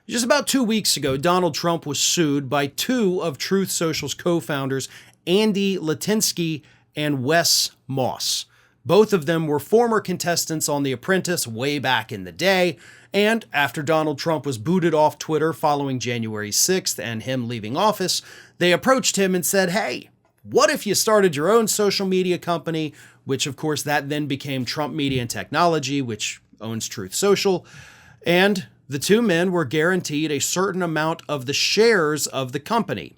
Just about 2 weeks ago, Donald Trump was sued by two of Truth Social's co-founders, Andy Litinsky and Wes Moss. Both of them were former contestants on The Apprentice way back in the day, and after Donald Trump was booted off Twitter following January 6th and him leaving office, they approached him and said, hey, what if you started your own social media company, which of course that then became Trump Media and Technology, which owns Truth Social, and the two men were guaranteed a certain amount of the shares of the company.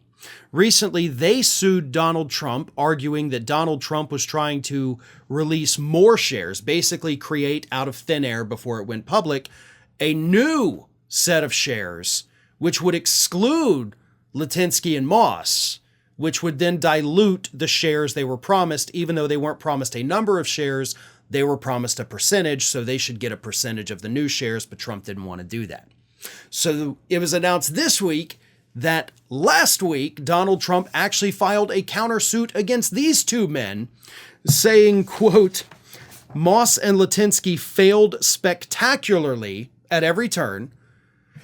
Recently, they sued Donald Trump, arguing that Donald Trump was trying to release more shares, basically create out of thin air before it went public, a new set of shares, which would exclude Litinsky and Moss, which would then dilute the shares they were promised, even though they weren't promised a number of shares. They were promised a percentage, so they should get a percentage of the new shares, but Trump didn't want to do that. So it was announced this week that last week, Donald Trump actually filed a countersuit against these two men, saying, quote, Moss and Litinsky failed spectacularly at every turn.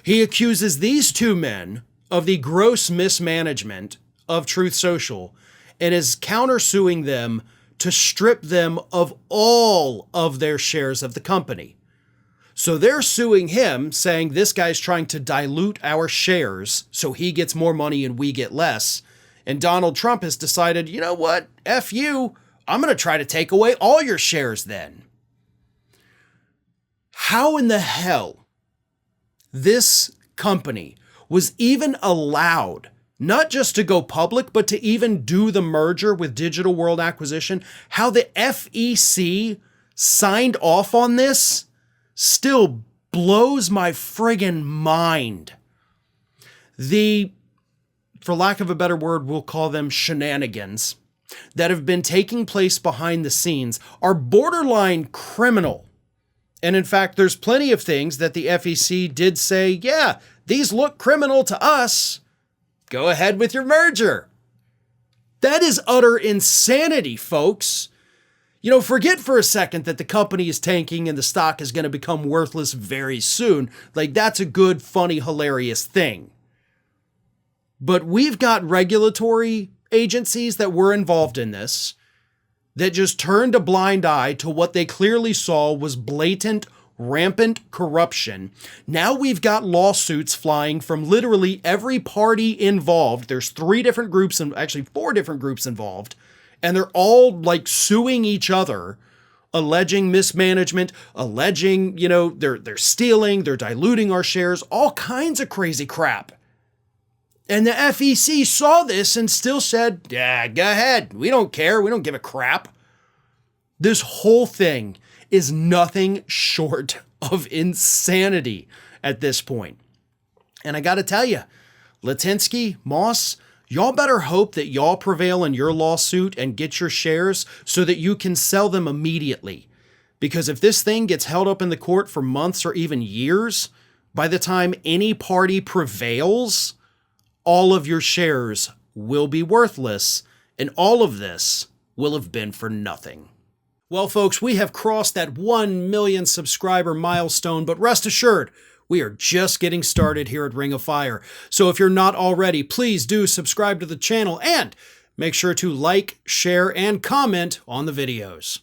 He accuses these two men of the gross mismanagement of Truth Social and is countersuing them to strip them of all of their shares of the company. So they're suing him, saying this guy's trying to dilute our shares so he gets more money and we get less. And Donald Trump has decided, you know what? F you. I'm going to try to take away all your shares then. How in the hell this company was even allowed not just to go public, but to even do the merger with Digital World Acquisition, how the FEC signed off on this still blows my friggin' mind. For lack of a better word, we'll call them shenanigans that have been taking place behind the scenes are borderline criminal. And in fact, there's plenty of things that the FEC did say, yeah, these look criminal to us. Go ahead with your merger. That is utter insanity, folks. You know, forget for a second that the company is tanking and the stock is going to become worthless very soon. Like, that's a good, funny, hilarious thing. But we've got regulatory agencies that were involved in this that just turned a blind eye to what they clearly saw was blatant, rampant corruption. Now we've got lawsuits flying from literally every party involved. There's 3 different groups, and actually 4 different groups involved, and they're all like suing each other, alleging mismanagement, alleging, you know, they're stealing, they're diluting our shares, all kinds of crazy crap. And the FEC saw this and still said, yeah, go ahead. We don't care. We don't give a crap. This whole thing is nothing short of insanity at this point. And I got to tell you, Litinsky, Moss, y'all better hope that y'all prevail in your lawsuit and get your shares so that you can sell them immediately. Because if this thing gets held up in the court for months or even years, by the time any party prevails, all of your shares will be worthless, and all of this will have been for nothing. Well, folks, we have crossed that 1 million subscriber milestone, but rest assured, we are just getting started here at Ring of Fire. So if you're not already, please do subscribe to the channel and make sure to like, share, and comment on the videos.